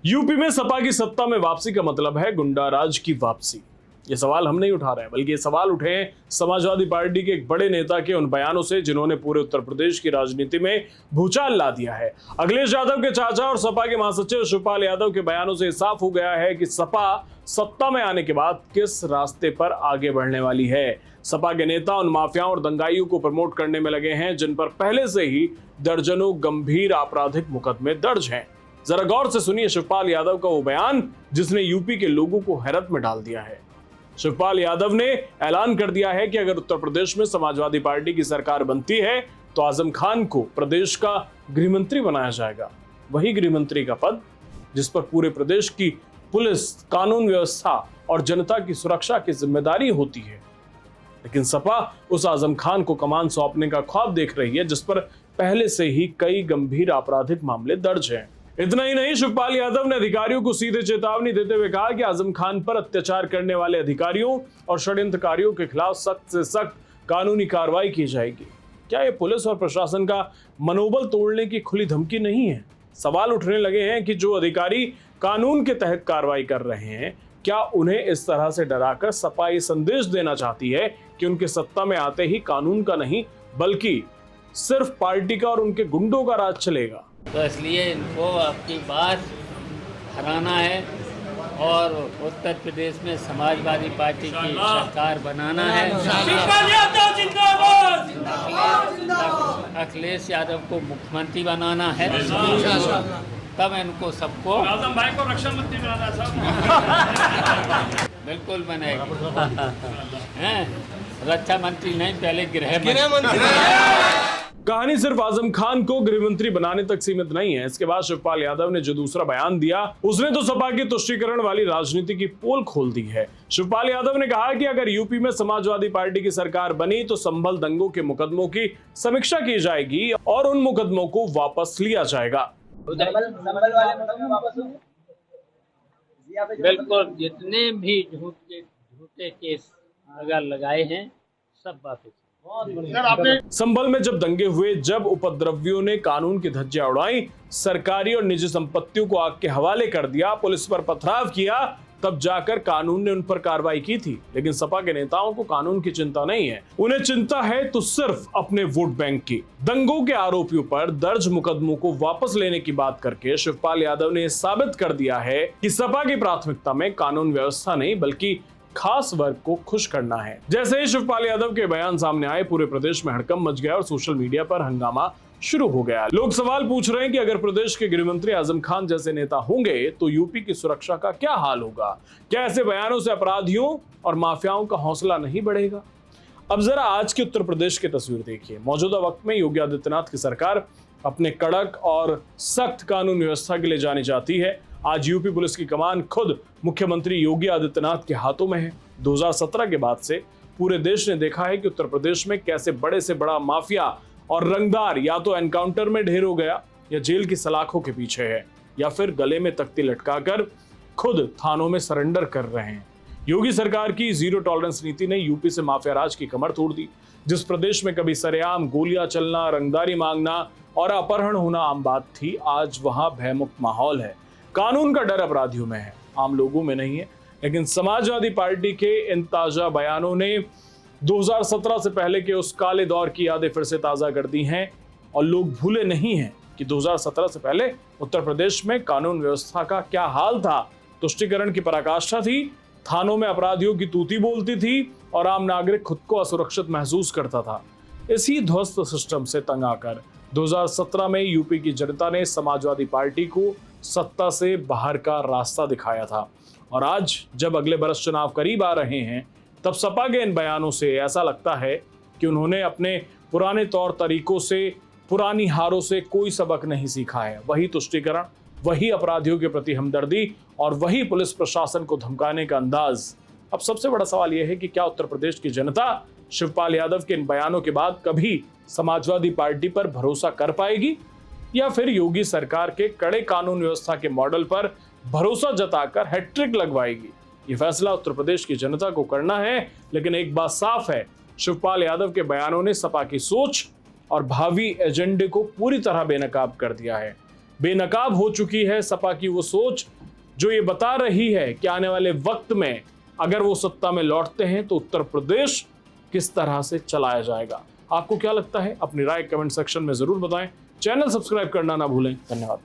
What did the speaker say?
UP में सपा की सत्ता में वापसी का मतलब है गुंडा राज की वापसी। ये सवाल हम नहीं उठा रहे हैं, बल्कि ये सवाल उठे हैं समाजवादी पार्टी के एक बड़े नेता के उन बयानों से जिन्होंने पूरे उत्तर प्रदेश की राजनीति में भूचाल ला दिया है। अखिलेश यादव के चाचा और सपा के महासचिव शिवपाल यादव के बयानों से साफ हो गया है कि सपा सत्ता में आने के बाद किस रास्ते पर आगे बढ़ने वाली है। सपा के नेता उन माफियाओं और दंगाइयों को प्रमोट करने में लगे हैं जिन पर पहले से ही दर्जनों गंभीर आपराधिक मुकदमे दर्ज हैं। जरा गौर से सुनिए शिवपाल यादव का वो बयान जिसने यूपी के लोगों को हैरत में डाल दिया है। शिवपाल यादव ने ऐलान कर दिया है कि अगर उत्तर प्रदेश में समाजवादी पार्टी की सरकार बनती है तो आजम खान को प्रदेश का गृहमंत्री बनाया जाएगा। वही गृहमंत्री का पद जिस पर पूरे प्रदेश की पुलिस, कानून व्यवस्था और जनता की सुरक्षा की जिम्मेदारी होती है। लेकिन सपा उस आजम खान को कमान सौंपने का ख्वाब देख रही है जिस पर पहले से ही कई गंभीर आपराधिक मामले दर्ज हैं। इतना ही नहीं, शिवपाल यादव ने अधिकारियों को सीधे चेतावनी देते हुए कहा कि आजम खान पर अत्याचार करने वाले अधिकारियों और षड्यंत्रकारियों के खिलाफ सख्त से सख्त कानूनी कार्रवाई की जाएगी। क्या यह पुलिस और प्रशासन का मनोबल तोड़ने की खुली धमकी नहीं है? सवाल उठने लगे हैं कि जो अधिकारी कानून के तहत कार्रवाई कर रहे हैं, क्या उन्हें इस तरह से डराकर सपा ये संदेश देना चाहती है कि उनके सत्ता में आते ही कानून का नहीं बल्कि सिर्फ पार्टी का और उनके गुंडों का राज चलेगा? तो इसलिए इनको आपकी बात हराना है और उत्तर प्रदेश में समाजवादी पार्टी की सरकार बनाना है। अखिलेश यादव को मुख्यमंत्री बनाना है, तब इनको सबको आजम भाई को रक्षा मंत्री बनाना है। बिल्कुल बनेगा। रक्षा मंत्री नहीं, पहले गृह मंत्री। कहानी सिर्फ आजम खान को गृहमंत्री बनाने तक सीमित नहीं है। इसके बाद शिवपाल यादव ने जो दूसरा बयान दिया उसने तो सपा की तुष्टीकरण वाली राजनीति की पोल खोल दी है। शिवपाल यादव ने कहा कि अगर यूपी में समाजवादी पार्टी की सरकार बनी तो संभल दंगों के मुकदमों की समीक्षा की जाएगी और उन मुकदमों को वापस लिया जाएगा। बिल्कुल, जितने भी झूठे केस अगर लगाए हैं सब वापस। संभल में जब दंगे हुए, जब उपद्रवियों ने कानून की धज्जियां उड़ाई, सरकारी और निजी संपत्तियों को आग के हवाले कर दिया, पुलिस पर पथराव किया, तब जाकर कानून ने उन पर कार्रवाई की थी। लेकिन सपा के नेताओं को कानून की चिंता नहीं है। उन्हें चिंता है तो सिर्फ अपने वोट बैंक की। दंगों के आरोपियों पर दर्ज मुकदमों को वापस लेने की बात करके शिवपाल यादव ने साबित कर दिया है कि सपा की प्राथमिकता में कानून व्यवस्था नहीं बल्कि खास वर्ग को खुश करना है। जैसे ही शिवपाल यादव के बयान सामने आए, पूरे प्रदेश में हड़कंप मच गया और सोशल मीडिया पर हंगामा शुरू हो गया। लोग सवाल पूछ रहे हैं कि अगर प्रदेश के गृहमंत्री आजम खान जैसे नेता होंगे तो यूपी की सुरक्षा का क्या हाल होगा? क्या ऐसे बयानों से अपराधियों और माफियाओं का हौसला नहीं बढ़ेगा? अब जरा आज के उत्तर प्रदेश की तस्वीर देखिए। मौजूदा वक्त में योगी आदित्यनाथ की सरकार अपने कड़क और सख्त कानून व्यवस्था के लिए जानी जाती है। आज यूपी पुलिस की कमान खुद मुख्यमंत्री योगी आदित्यनाथ के हाथों में है। 2017 के बाद से पूरे देश ने देखा है कि उत्तर प्रदेश में कैसे बड़े से बड़ा माफिया और रंगदार या तो एनकाउंटर में ढेर हो गया या जेल की सलाखों के पीछे है या फिर गले में तख्ती लटकाकर खुद थानों में सरेंडर कर रहे हैं। योगी सरकार की जीरो टॉलरेंस नीति ने यूपी से माफिया राज की कमर तोड़ दी। जिस प्रदेश में कभी सरेआम गोलियां चलना, रंगदारी मांगना और अपहरण होना आम बात थी, आज वहां भयमुक्त माहौल है। कानून का डर अपराधियों में है, आम लोगों में नहीं है। लेकिन समाजवादी पार्टी के इन ताजा बयानों ने 2017 से पहले के उस काले दौर की यादें फिर से ताजा कर दी हैं और लोग भूले नहीं हैं कि 2017 से पहले उत्तर प्रदेश में कानून व्यवस्था का क्या हाल था। तुष्टीकरण की पराकाष्ठा थी, थानों में अपराधियों की तूती बोलती थी और आम नागरिक खुद को असुरक्षित महसूस करता था। इसी ध्वस्त सिस्टम से तंग आकर 2017 में यूपी की जनता ने समाजवादी पार्टी को सत्ता से बाहर का रास्ता दिखाया था। और आज जब अगले बरस चुनाव करीब आ रहे हैं, तब सपा के इन बयानों से ऐसा लगता है कि उन्होंने अपने पुराने तौर तरीकों से, पुरानी हारों से कोई सबक नहीं सीखा है। वही तुष्टीकरण, वही अपराधियों के प्रति हमदर्दी और वही पुलिस प्रशासन को धमकाने का अंदाज। अब सबसे बड़ा सवाल यह है कि क्या उत्तर प्रदेश की जनता शिवपाल यादव के इन बयानों के बाद कभी समाजवादी पार्टी पर भरोसा कर पाएगी या फिर योगी सरकार के कड़े कानून व्यवस्था के मॉडल पर भरोसा जताकर हैट्रिक लगवाएगी? ये फैसला उत्तर प्रदेश की जनता को करना है। लेकिन एक बात साफ है, शिवपाल यादव के बयानों ने सपा की सोच और भावी एजेंडे को पूरी तरह बेनकाब कर दिया है। बेनकाब हो चुकी है सपा की वो सोच जो ये बता रही है कि आने वाले वक्त में अगर वो सत्ता में लौटते हैं तो उत्तर प्रदेश किस तरह से चलाया जाएगा। आपको क्या लगता है? अपनी राय कमेंट सेक्शन में जरूर बताएं। चैनल सब्सक्राइब करना ना भूलें। धन्यवाद।